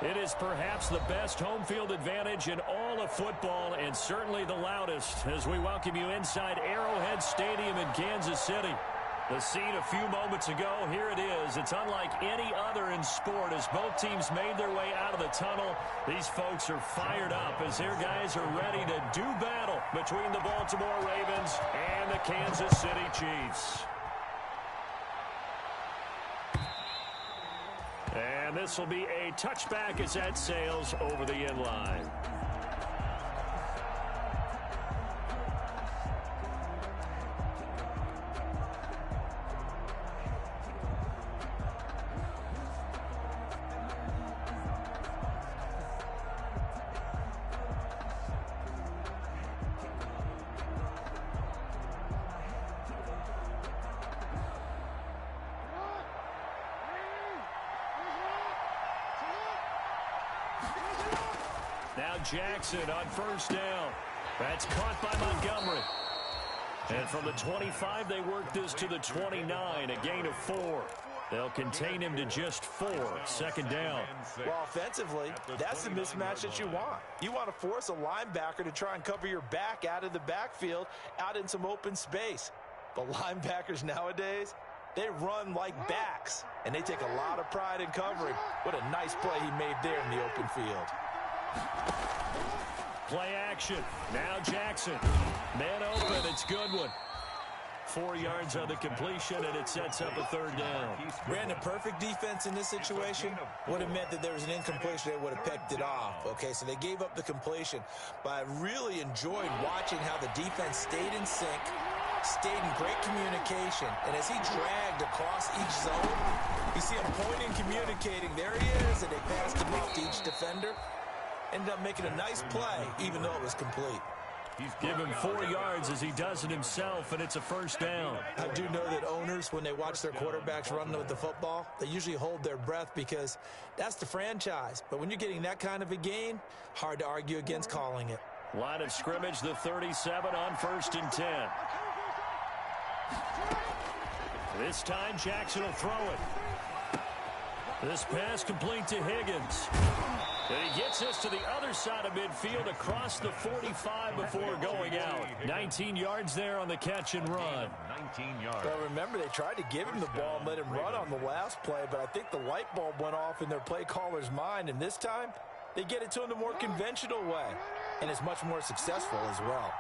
It is perhaps the best home field advantage in all of football and certainly the loudest as we welcome you inside Arrowhead Stadium in Kansas City. The scene a few moments ago, here it is. It's unlike any other in sport as both teams made their way out of the tunnel. These folks are fired up as their guys are ready to do battle between the Baltimore Ravens and the Kansas City Chiefs. And this will be a touchback as that sails over the end line. Now Jackson on first down. That's caught by Montgomery. And from the 25, they work this to the 29, a gain of 4. They'll contain him to just 4, second down. Well, offensively, that's the mismatch that you want. You want to force a linebacker to try and cover your back out of the backfield, out in some open space. But linebackers nowadays, they run like backs, and they take a lot of pride in covering. What a nice play he made there in the open field. Play action. Now Jackson. Man open. It's Goodwin. 4 yards on the completion, and it sets up a third down. Brandon, perfect defense in this situation would have meant that there was an incompletion. They would have picked it off. Okay, so they gave up the completion. But I really enjoyed watching how the defense stayed in sync, stayed in great communication. And as he dragged across each zone, you see him pointing, communicating. There he is, and they passed him off to each defender. Ended up making a nice play, even though it was complete. Give him 4 yards as he does it himself, and it's a first down. I do know that owners, when they watch their quarterbacks run with the football, they usually hold their breath because that's the franchise. But when you're getting that kind of a gain, hard to argue against calling it. Line of scrimmage, the 37 on first and 10. This time, Jackson will throw it. This pass complete to Higgins. And he gets this to the other side of midfield across the 45 before going out. 19 yards there on the catch and run. 19 yards. Well, remember, they tried to give him the ball and let him run on the last play, but I think the light bulb went off in their play caller's mind, and this time they get it to him the more conventional way, and it's much more successful as well.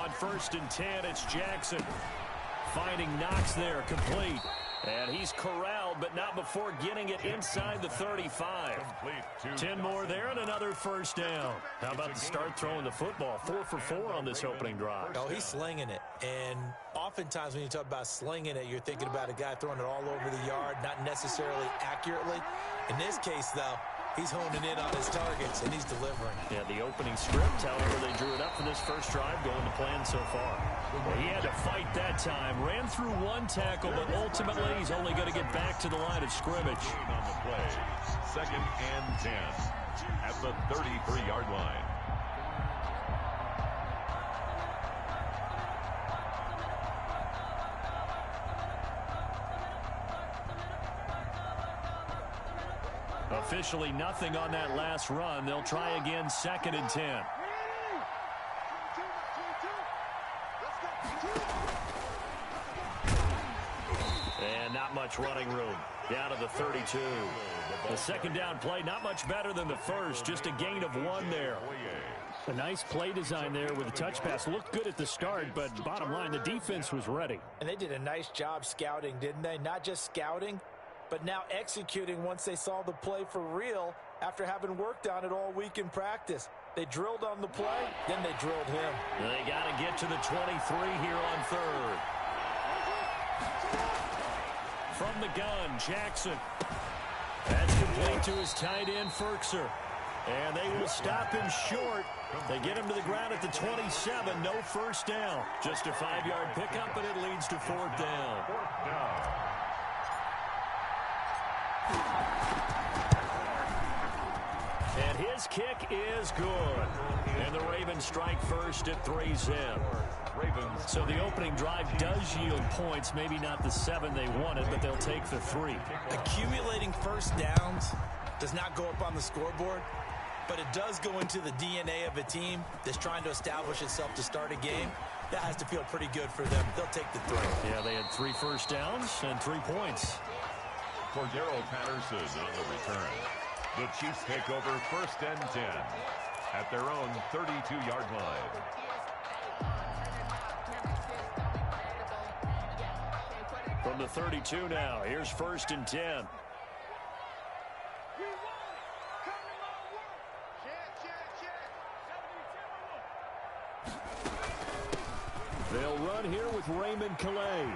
On first and 10, it's Jackson. Finding Knox there, complete. And he's corralled, but not before getting it inside the 35. 10 more there and another first down. How about the start throwing the football? 4 for 4 on this opening drive. Oh, he's slinging it. And oftentimes when you talk about slinging it, you're thinking about a guy throwing it all over the yard, not necessarily accurately. In this case, though, he's honing in on his targets, and he's delivering. Yeah, the opening script, however, they drew it up for this first drive going to plan so far. Well, he had to fight that time. Ran through one tackle, but ultimately he's only going to get back to the line of scrimmage. On the play, second and 10 at the 33-yard line. Officially nothing on that last run. They'll try again, second and 10. And not much running room. Down to the 32. The second down play, not much better than the first. Just a gain of 1 there. A nice play design there with a touch pass. Looked good at the start, but bottom line, the defense was ready. And they did a nice job scouting, didn't they? Not just scouting, but now executing once they saw the play for real after having worked on it all week in practice. They drilled on the play, then they drilled him. They got to get to the 23 here on third. From the gun, Jackson. That's complete to his tight end, Ferkser. And they will stop him short. They get him to the ground at the 27. No first down. Just a 5-yard pickup, and it leads to fourth down. And his This kick is good. And the Ravens strike first at 3-zip. So the opening drive does yield points, maybe not the 7 they wanted, but they'll take the 3. Accumulating first downs does not go up on the scoreboard, but it does go into the DNA of a team that's trying to establish itself to start a game. That has to feel pretty good for them. They'll take the 3. Yeah, they had 3 first downs and 3 points. Cordero Patterson on the return. The Chiefs take over 1st and 10 at their own 32-yard line. From the 32 now, here's 1st and 10. They'll run here with Raymond Calais.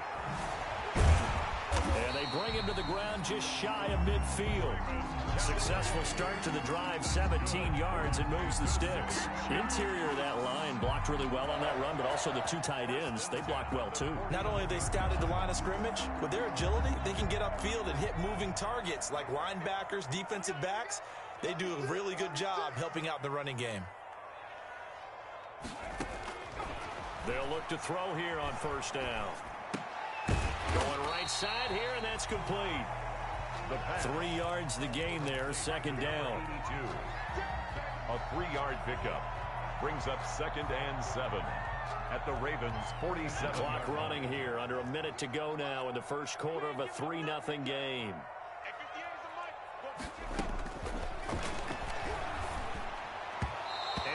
And they bring him to the ground just shy of midfield. Successful start to the drive, 17 yards, and moves the sticks. Interior of that line blocked really well on that run, but also the 2 tight ends, they blocked well too. Not only have they scouted the line of scrimmage, with their agility, they can get upfield and hit moving targets like linebackers, defensive backs. They do a really good job helping out the running game. They'll look to throw here on 1st down. Going right side here, and that's complete. 3 yards the gain there, 2nd down. A 3-yard pickup brings up 2nd and 7 at the Ravens' 47. Clock running here, under a minute to go now in the 1st quarter of a 3-0 game.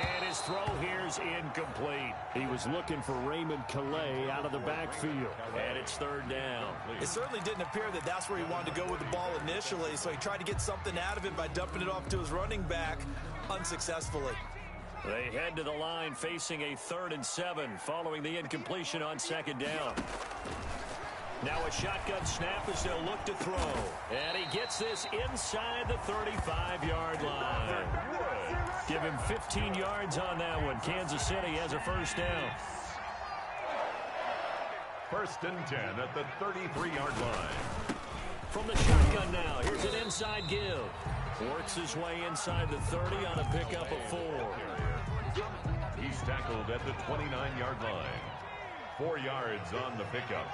And his throw here's incomplete. He was looking for Raymond Calais out of the backfield. And it's 3rd down. It certainly didn't appear that that's where he wanted to go with the ball initially, so he tried to get something out of it by dumping it off to his running back unsuccessfully. They head to the line facing a 3rd and 7 following the incompletion on 2nd down. Now a shotgun snap as they'll look to throw. And he gets this inside the 35-yard line. Give him 15 yards on that one. Kansas City has a 1st down. 1st and 10 at the 33-yard line. From the shotgun now, here's an inside give. Works his way inside the 30 on a pickup of 4. He's tackled at the 29-yard line. 4 yards on the pickup.